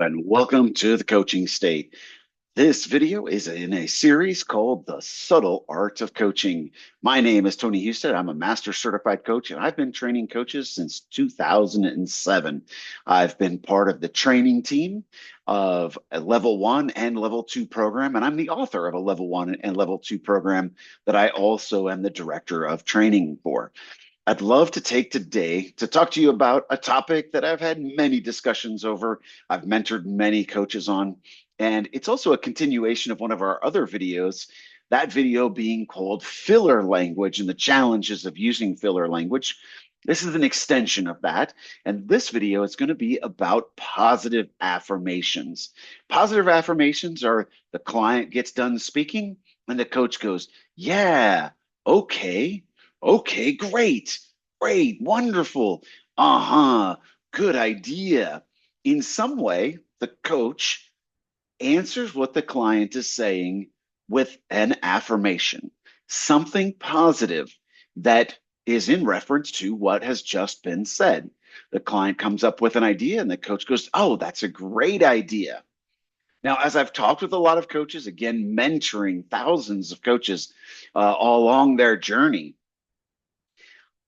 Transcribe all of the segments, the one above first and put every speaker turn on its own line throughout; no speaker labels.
And welcome to the coaching state. This video is in a series called The Subtle Art of Coaching. My name is Tony Husted. I'm a master certified coach, and I've been training coaches since 2007. I've been part of the training team of a level one and level two program, and I'm the author of a level one and level two program that I also am the director of training for. I'd love to take today to talk to you about a topic that I've had many discussions over. I've mentored many coaches on, and it's also a continuation of one of our other videos, that video being called Filler Language and the Challenges of Using Filler Language. This is an extension of that, and this video is going to be about positive affirmations. Positive affirmations are the client gets done speaking, and the coach goes, "Yeah, okay. Okay, great, great, wonderful. Uh-huh, good idea." In some way, the coach answers what the client is saying with an affirmation, something positive that is in reference to what has just been said. The client comes up with an idea, and the coach goes, "Oh, that's a great idea." Now, as I've talked with a lot of coaches, again, mentoring thousands of coaches along their journey,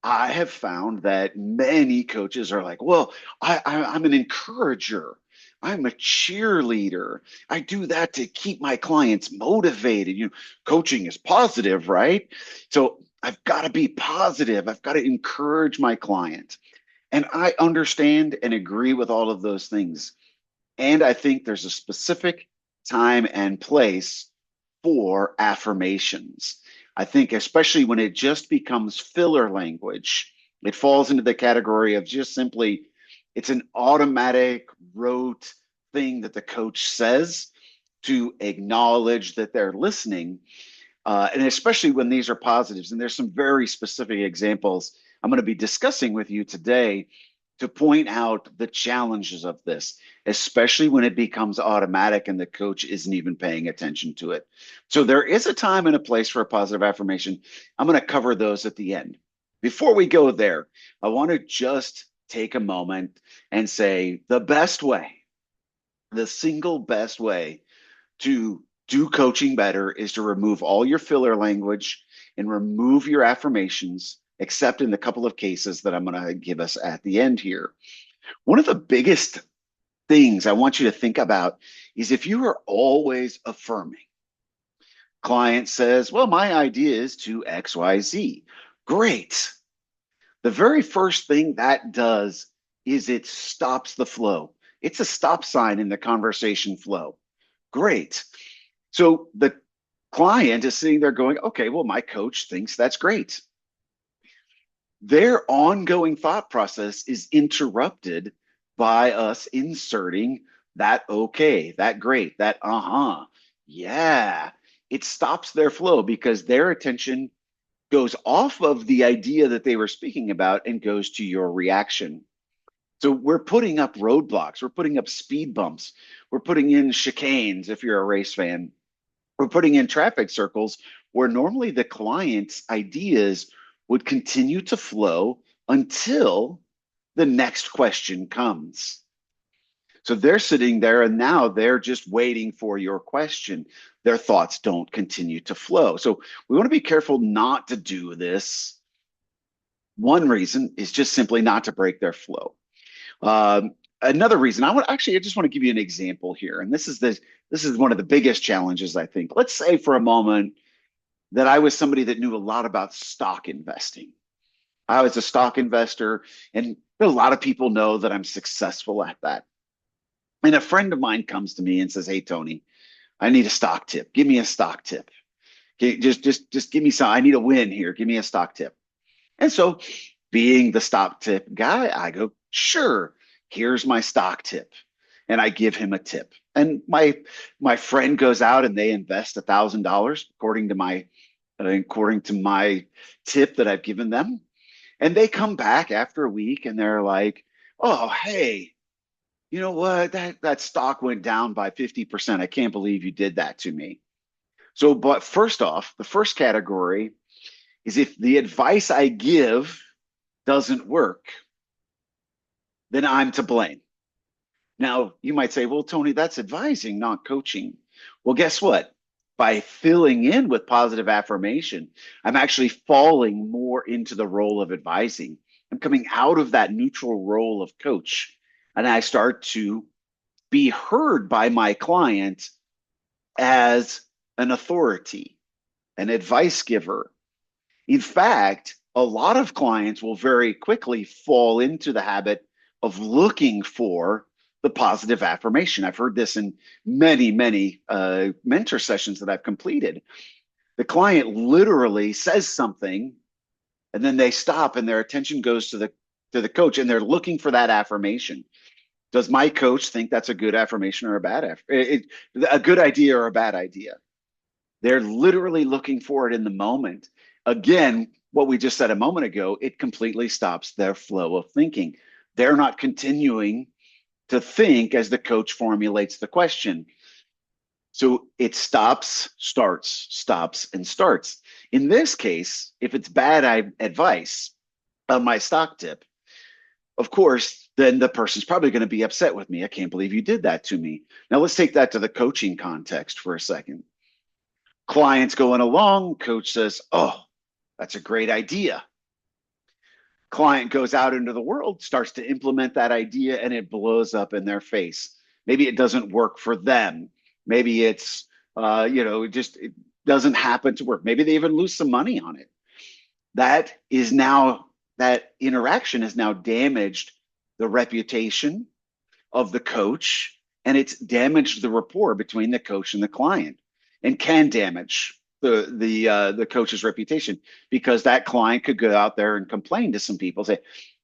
I have found that many coaches are like, well, I'm an encourager. I'm a cheerleader. I do that to keep my clients motivated. Coaching is positive, right? So I've got to be positive. I've got to encourage my client. And I understand and agree with all of those things. And I think there's a specific time and place for affirmations. I think, especially when it just becomes filler language, it falls into the category of just simply it's an automatic, rote thing that the coach says to acknowledge that they're listening. And especially when these are positives. And there's some very specific examples I'm going to be discussing with you today to point out the challenges of this, especially when it becomes automatic and the coach isn't even paying attention to it. So there is a time and a place for a positive affirmation. I'm going to cover those at the end. Before we go there, I want to just take a moment and say the best way, the single best way to do coaching better is to remove all your filler language and remove your affirmations, except in the couple of cases that I'm going to give us at the end here. One of the biggest things I want you to think about is if you are always affirming, client says, well, my idea is to XYZ. Great. The very first thing that does is it stops the flow. It's a stop sign in the conversation flow. Great. So the client is sitting there going, okay, well, my coach thinks that's great. Their ongoing thought process is interrupted by us inserting that okay, that great, that uh-huh, yeah. It stops their flow because their attention goes off of the idea that they were speaking about and goes to your reaction. So we're putting up roadblocks, we're putting up speed bumps, we're putting in chicanes if you're a race fan, we're putting in traffic circles where normally the client's ideas would continue to flow until the next question comes. So they're sitting there and now they're just waiting for your question. Their thoughts don't continue to flow. So we want to be careful not to do this. One reason is just simply not to break their flow. Another reason I just want to give you an example here, and this is one of the biggest challenges I think. Let's say for a moment that I was somebody that knew a lot about stock investing. I was a stock investor, and a lot of people know that I'm successful at that. And a friend of mine comes to me and says, "Hey, Tony, I need a stock tip. Give me a stock tip. Okay, just give me some. I need a win here. Give me a stock tip." And so, being the stock tip guy, I go, "Sure, here's my stock tip." And I give him a tip. And my friend goes out and they invest $1,000 according to my tip that I've given them. And they come back after a week and they're like, "Oh, hey, you know what? That stock went down by 50%. I can't believe you did that to me." So, but first off, the first category is if the advice I give doesn't work, then I'm to blame. Now, you might say, well, Tony, that's advising, not coaching. Well, guess what? By filling in with positive affirmation, I'm actually falling more into the role of advising. I'm coming out of that neutral role of coach, and I start to be heard by my client as an authority, an advice giver. In fact, a lot of clients will very quickly fall into the habit of looking for the positive affirmation. I've heard this in many, many mentor sessions that I've completed. The client literally says something, and then they stop, and their attention goes to the coach, and they're looking for that affirmation. Does my coach think that's a good affirmation or a a good idea or a bad idea? They're literally looking for it in the moment. Again, what we just said a moment ago, it completely stops their flow of thinking. They're not continuing to think as the coach formulates the question. So it stops, starts, stops, and starts. In this case, if it's bad advice on my stock tip, of course, then the person's probably going to be upset with me. I can't believe you did that to me. Now, let's take that to the coaching context for a second. Clients going along, coach says, oh, that's a great idea. Client goes out into the world, starts to implement that idea, and it blows up in their face. Maybe it doesn't work for them. Maybe it's, it doesn't happen to work. Maybe they even lose some money on it. That interaction has now damaged the reputation of the coach, and it's damaged the rapport between the coach and the client, and can damage the coach's reputation, because that client could go out there and complain to some people, say,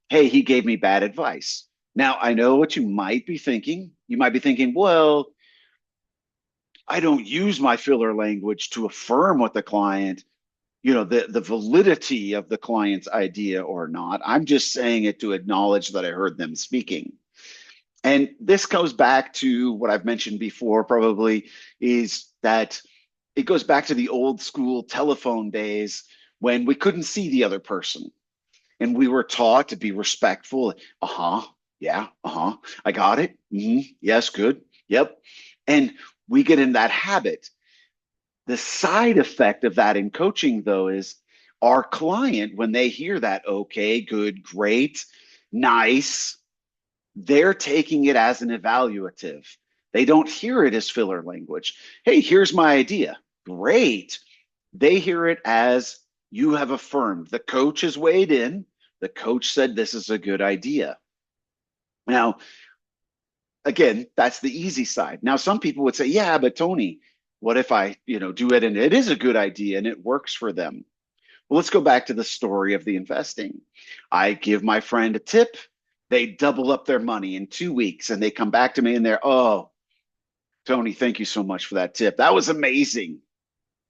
hey, he gave me bad advice. Now, I know what you might be thinking. You might be thinking, well, I don't use my filler language to affirm what the client, the validity of the client's idea or not. I'm just saying it to acknowledge that I heard them speaking. And this goes back to what I've mentioned before, probably, is that it goes back to the old school telephone days when we couldn't see the other person and we were taught to be respectful. Uh-huh. Yeah. Uh-huh. I got it. Yes. Good. Yep. And we get in that habit. The side effect of that in coaching, though, is our client, when they hear that, okay, good, great, nice, they're taking it as an evaluative. They don't hear it as filler language. Hey, here's my idea. Great. They hear it as, you have affirmed. The coach has weighed in. The coach said this is a good idea. Now, again, that's the easy side. Now, some people would say, yeah, but Tony, what if I, do it and it is a good idea and it works for them? Well, let's go back to the story of the investing. I give my friend a tip. They double up their money in 2 weeks and they come back to me and they're, oh, Tony, thank you so much for that tip. That was amazing.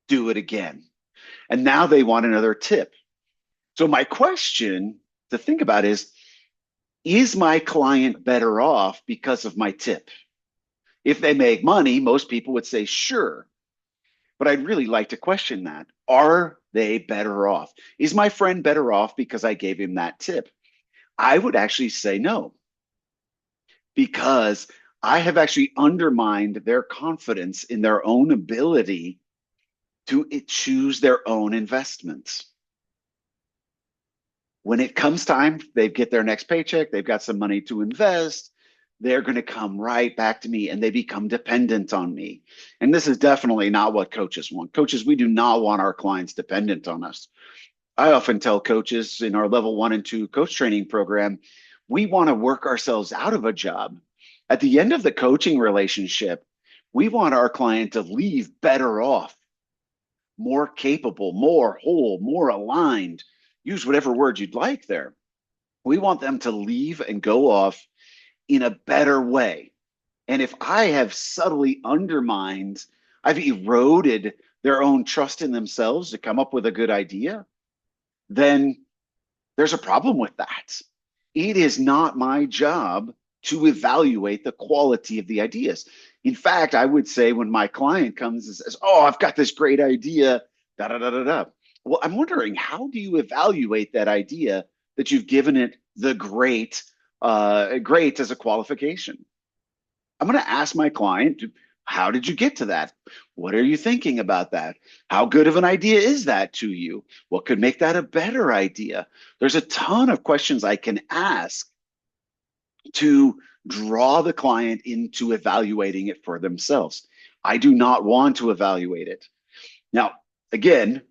Do it again. And now they want another tip. So my question to think about is my client better off because of my tip? If they make money, most people would say, sure. But I'd really like to question that. Are they better off? Is my friend better off because I gave him that tip? I would actually say no, because I have actually undermined their confidence in their own ability to choose their own investments. When it comes time, they get their next paycheck, they've got some money to invest, they're going to come right back to me and they become dependent on me. And this is definitely not what coaches want. Coaches, we do not want our clients dependent on us. I often tell coaches in our level 1 and 2 coach training program, we want to work ourselves out of a job. At the end of the coaching relationship, we want our client to leave better off, more capable, more whole, more aligned. Use whatever word you'd like there. We want them to leave and go off in a better way. And if I have subtly undermined, I've eroded their own trust in themselves to come up with a good idea, then there's a problem with that. It is not my job to evaluate the quality of the ideas. In fact, I would say when my client comes and says, oh, I've got this great idea, da da da da da. Well, I'm wondering, how do you evaluate that idea that you've given it the great as a qualification? I'm going to ask my client, how did you get to that? What are you thinking about that? How good of an idea is that to you? What could make that a better idea? There's a ton of questions I can ask to draw the client into evaluating it for themselves. I do not want to evaluate it. Now, again,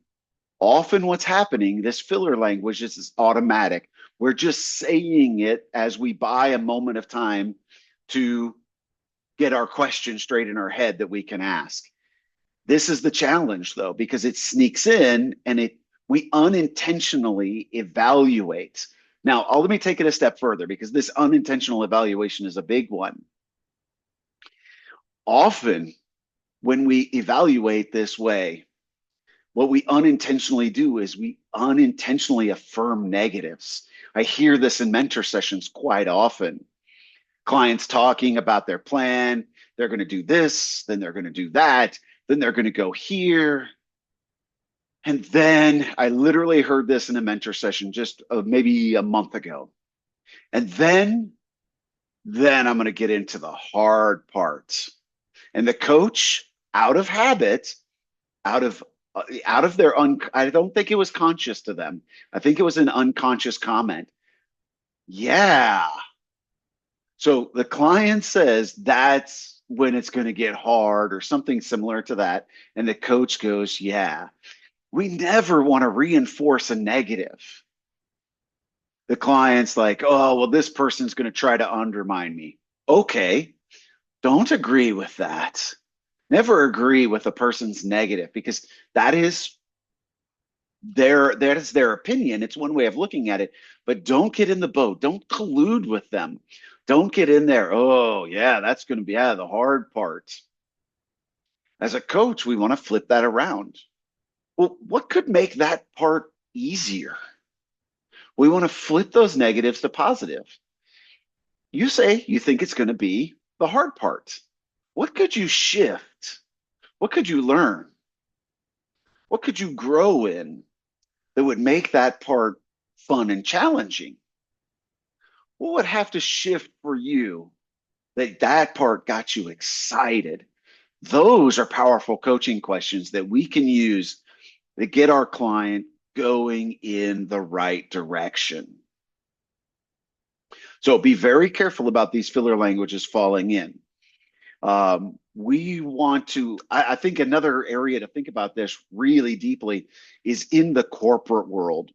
often what's happening, this filler language is automatic. We're just saying it as we buy a moment of time to get our question straight in our head that we can ask. This is the challenge though, because it sneaks in and we unintentionally evaluate. Now, let me take it a step further because this unintentional evaluation is a big one. Often when we evaluate this way, what we unintentionally do is we unintentionally affirm negatives. I hear this in mentor sessions quite often. Clients talking about their plan. They're going to do this, then they're going to do that, then they're going to go here. And then I literally heard this in a mentor session just maybe a month ago. And then I'm going to get into the hard parts. And the coach, out of habit, out of their I don't think it was conscious to them. I think it was an unconscious comment. Yeah. So the client says that's when it's going to get hard or something similar to that. And the coach goes, yeah. We never want to reinforce a negative. The client's like, oh, well, this person's going to try to undermine me. Okay, don't agree with that. Never agree with a person's negative because that is their opinion. It's one way of looking at it, but don't get in the boat. Don't collude with them. Don't get in there. Oh, yeah, that's going to be the hard part. As a coach, we want to flip that around. Well, what could make that part easier? We want to flip those negatives to positive. You say you think it's going to be the hard part. What could you shift? What could you learn? What could you grow in that would make that part fun and challenging? What would have to shift for you that part got you excited? Those are powerful coaching questions that we can use to get our client going in the right direction. So be very careful about these filler languages falling in. We want to, I think another area to think about this really deeply is in the corporate world.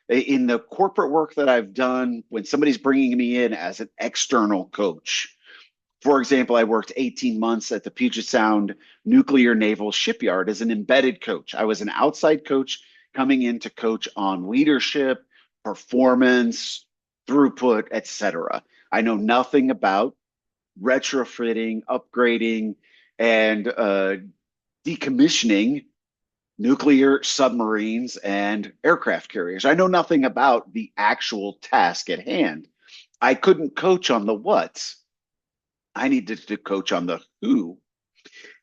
In the corporate work that I've done, when somebody's bringing me in as an external coach, for example, I worked 18 months at the Puget Sound Naval Shipyard as an embedded coach. I was an outside coach coming in to coach on leadership, performance, throughput, etc. I know nothing about retrofitting, upgrading, and decommissioning nuclear submarines and aircraft carriers. I know nothing about the actual task at hand. I couldn't coach on the what. I needed to coach on the who.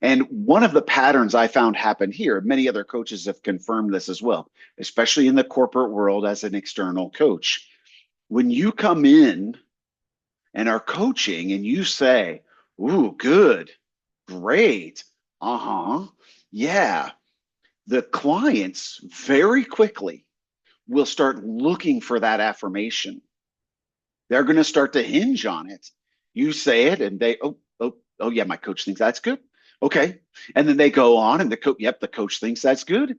And one of the patterns I found happen here, many other coaches have confirmed this as well, especially in the corporate world as an external coach. When you come in and are coaching and you say, ooh, good, great, yeah, the clients very quickly will start looking for that affirmation. They're going to start to hinge on it. You say it and they, oh, yeah, my coach thinks that's good. Okay. And then they go on and the coach thinks that's good.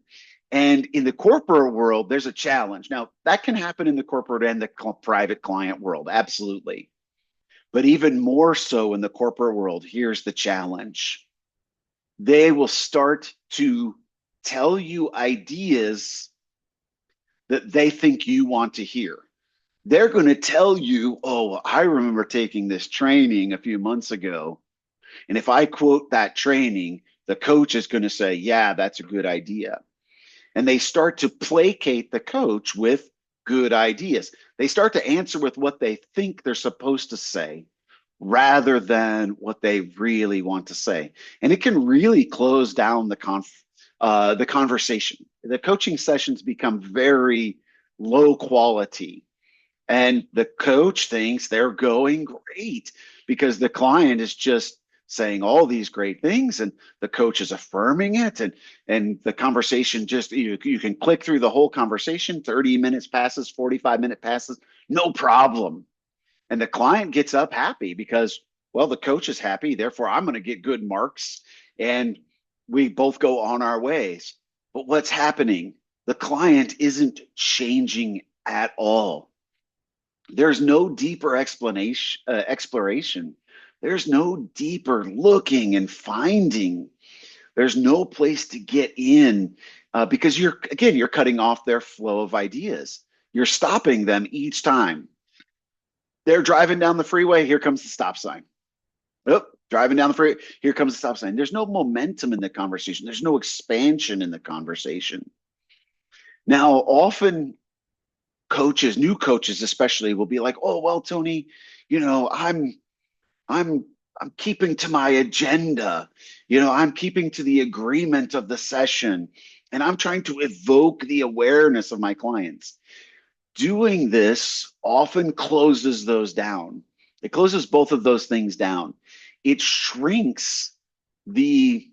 And in the corporate world, there's a challenge. Now, that can happen in the corporate and the private client world, absolutely. But even more so in the corporate world, here's the challenge. They will start to tell you ideas that they think you want to hear. They're going to tell you, oh, I remember taking this training a few months ago. And if I quote that training, the coach is going to say, yeah, that's a good idea. And they start to placate the coach with good ideas. They start to answer with what they think they're supposed to say rather than what they really want to say. And it can really close down the conversation. The coaching sessions become very low quality. And the coach thinks they're going great because the client is just saying all these great things and the coach is affirming it, and the conversation just you can click through the whole conversation. 30 minutes passes, 45-minute passes, no problem. And the client gets up happy because, well, the coach is happy, therefore I'm going to get good marks, and we both go on our ways. But what's happening? The client isn't changing at all. There's no deeper exploration. There's no deeper looking and finding. There's no place to get in, because you're cutting off their flow of ideas. You're stopping them each time. They're driving down the freeway. Here comes the stop sign. Oh, driving down the freeway. Here comes the stop sign. There's no momentum in the conversation. There's no expansion in the conversation. Now, often coaches, new coaches especially, will be like, "Oh, well, Tony, you know, I'm I'm keeping to my agenda. I'm keeping to the agreement of the session, and I'm trying to evoke the awareness of my clients." Doing this often closes those down. It closes both of those things down. It shrinks the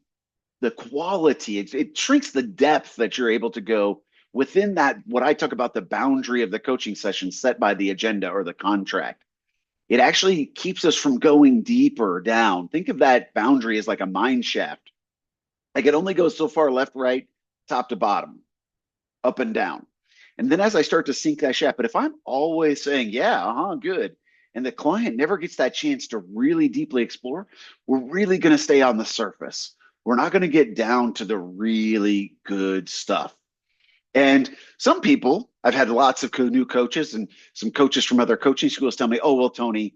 the quality. It shrinks the depth that you're able to go within that, what I talk about, the boundary of the coaching session set by the agenda or the contract. It actually keeps us from going deeper down. Think of that boundary as like a mine shaft. Like it only goes so far left, right, top to bottom, up and down. And then as I start to sink that shaft, but if I'm always saying, yeah, good, and the client never gets that chance to really deeply explore, we're really going to stay on the surface. We're not going to get down to the really good stuff. And some people, I've had lots of new coaches and some coaches from other coaching schools tell me, oh, well, Tony,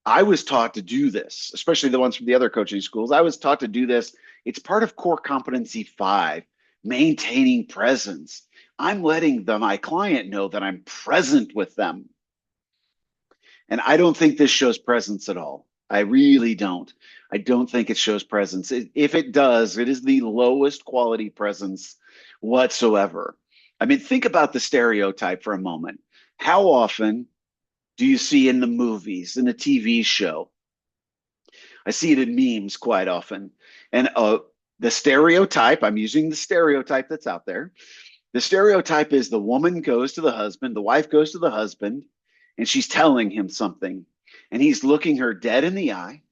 I was taught to do this, especially the ones from the other coaching schools. I was taught to do this. It's part of core competency 5, maintaining presence. I'm letting my client know that I'm present with them. And I don't think this shows presence at all. I really don't. I don't think it shows presence. If it does, it is the lowest quality presence whatsoever. I mean, think about the stereotype for a moment. How often do you see in the movies, in a TV show? I see it in memes quite often. And the stereotype, I'm using the stereotype that's out there. The stereotype is the woman goes to the husband, the wife goes to the husband, and she's telling him something. And he's looking her dead in the eye.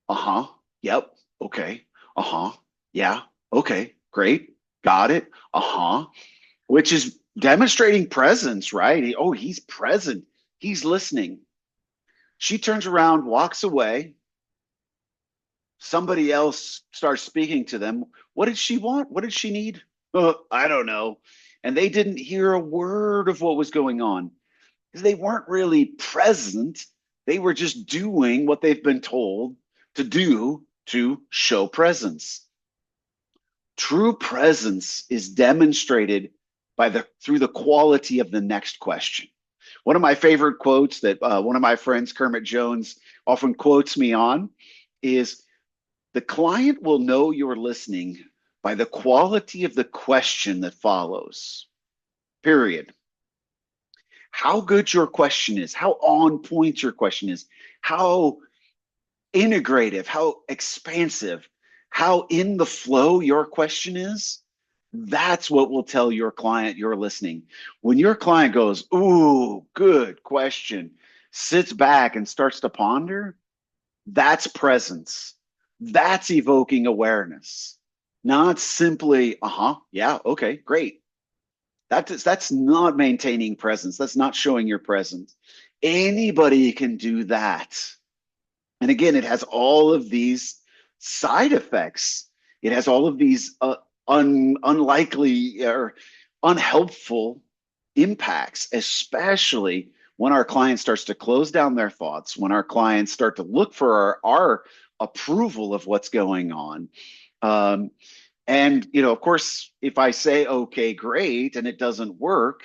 Uh-huh. Yep. Okay. Uh-huh. Yeah. Okay. Great. Got it. Uh-huh. Which is demonstrating presence, right? Oh, he's present. He's listening. She turns around, walks away. Somebody else starts speaking to them. What did she want? What did she need? I don't know. And they didn't hear a word of what was going on because they weren't really present. They were just doing what they've been told to do to show presence. True presence is demonstrated through the quality of the next question. One of my favorite quotes that one of my friends, Kermit Jones, often quotes me on is, the client will know you're listening by the quality of the question that follows, period. How good your question is, how on point your question is, how integrative, how expansive, how in the flow your question is, that's what will tell your client you're listening. When your client goes, ooh, good question, sits back and starts to ponder, that's presence. That's evoking awareness, not simply, yeah, okay, great. That's not maintaining presence. That's not showing your presence. Anybody can do that. And again, it has all of these side effects. It has all of these unlikely or unhelpful impacts, especially when our client starts to close down their thoughts, when our clients start to look for our approval of what's going on. And, of course, if I say, okay, great, and it doesn't work,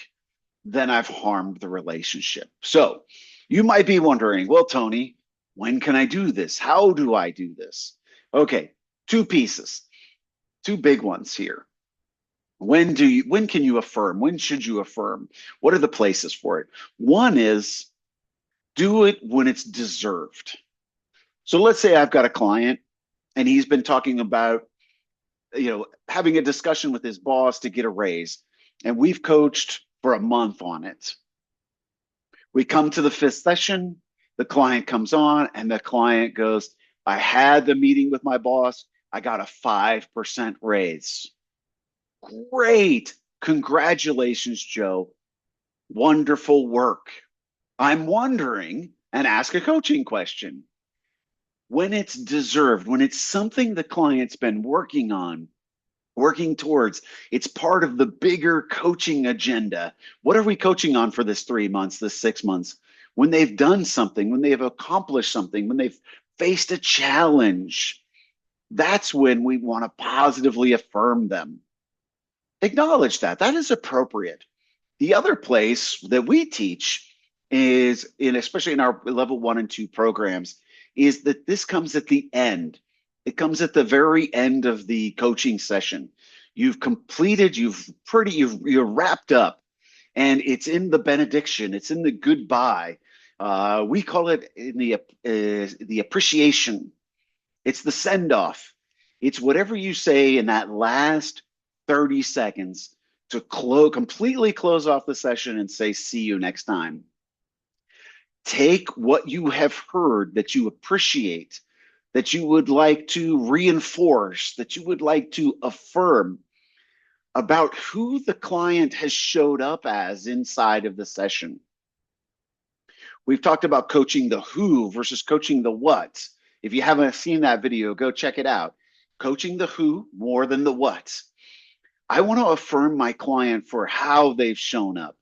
then I've harmed the relationship. So you might be wondering, well, Tony, when can I do this? How do I do this? Okay, two pieces, two big ones here. When can you affirm? When should you affirm? What are the places for it? One is Do it when it's deserved. So let's say I've got a client and he's been talking about, having a discussion with his boss to get a raise, and we've coached for a month on it. We come to the fifth session, the client comes on, and the client goes, I had the meeting with my boss. I got a 5% raise. Great. Congratulations, Joe. Wonderful work. I'm wondering, and ask a coaching question. When it's deserved, when it's something the client's been working on, working towards, it's part of the bigger coaching agenda. What are we coaching on for this 3 months, this 6 months? When they've done something, when they've accomplished something, when they've faced a challenge, that's when we want to positively affirm them. Acknowledge that. That is appropriate. The other place that we teach is especially in our level 1 and 2 programs, is that this comes at the end. It comes at the very end of the coaching session. You've completed, you're wrapped up, and it's in the benediction. It's in the goodbye. We call it in the appreciation. It's the send off. It's whatever you say in that last 30 seconds to completely close off the session and say, see you next time. Take what you have heard that you appreciate, that you would like to reinforce, that you would like to affirm about who the client has showed up as inside of the session. We've talked about coaching the who versus coaching the what. If you haven't seen that video, go check it out. Coaching the who more than the what. I want to affirm my client for how they've shown up,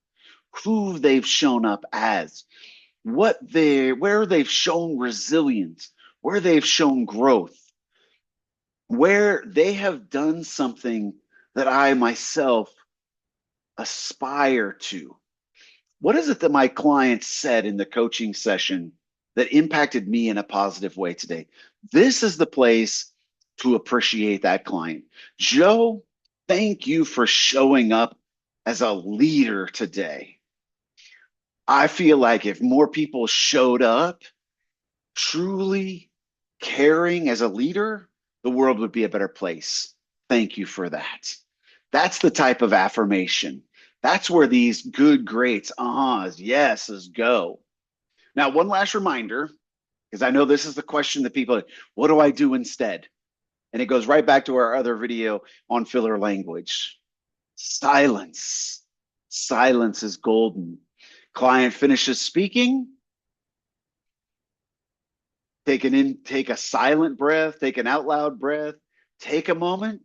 who they've shown up as, where they've shown resilience, where they've shown growth, where they have done something that I myself aspire to. What is it that my client said in the coaching session that impacted me in a positive way today? This is the place to appreciate that client. Joe, thank you for showing up as a leader today. I feel like if more people showed up truly caring as a leader, the world would be a better place. Thank you for that. That's the type of affirmation. That's where these good, greats, ahs, yeses go. Now, one last reminder, because I know this is the question that people, what do I do instead? And it goes right back to our other video on filler language. Silence. Silence is golden. Client finishes speaking. Take a silent breath, take an out loud breath, take a moment,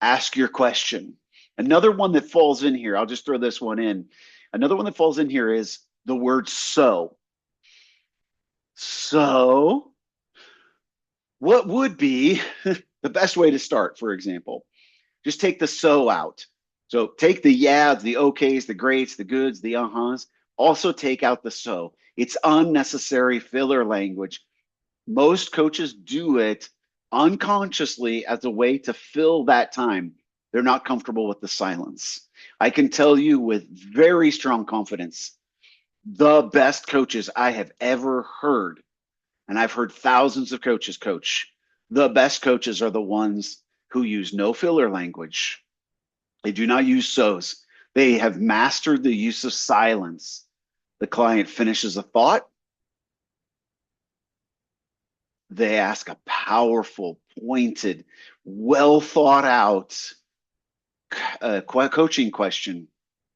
ask your question. Another one that falls in here, I'll just throw this one in. Another one that falls in here is the word so. So, what would be the best way to start, for example? Just take the so out. So take the yeahs, the okays, the greats, the goods, the uh-huhs. Also take out the so. It's unnecessary filler language. Most coaches do it unconsciously as a way to fill that time. They're not comfortable with the silence. I can tell you with very strong confidence, the best coaches I have ever heard, and I've heard thousands of coaches coach, the best coaches are the ones who use no filler language. They do not use so's. They have mastered the use of silence. The client finishes a thought. They ask a powerful, pointed, well thought out coaching question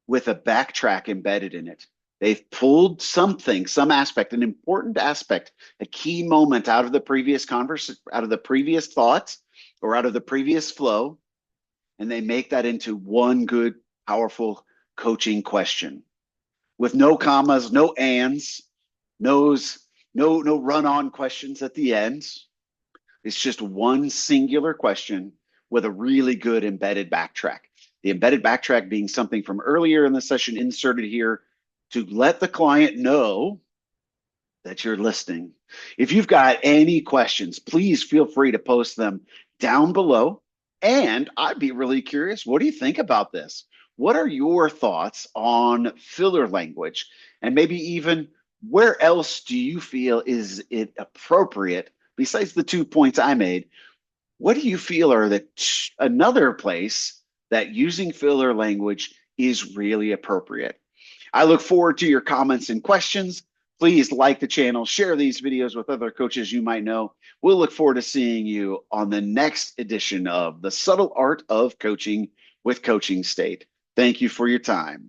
with a backtrack embedded in it. They've pulled something, some aspect, an important aspect, a key moment out of the previous out of the previous thoughts or out of the previous flow, and they make that into one good, powerful coaching question with no commas, no ands, no run-on questions at the end. It's just one singular question with a really good embedded backtrack. The embedded backtrack being something from earlier in the session inserted here to let the client know that you're listening. If you've got any questions, please feel free to post them down below. And I'd be really curious, what do you think about this? What are your thoughts on filler language? And maybe even Where else do you feel is it appropriate, besides the 2 points I made? What do you feel are another place that using filler language is really appropriate? I look forward to your comments and questions. Please like the channel, share these videos with other coaches you might know. We'll look forward to seeing you on the next edition of The Subtle Art of Coaching with Coaching State. Thank you for your time.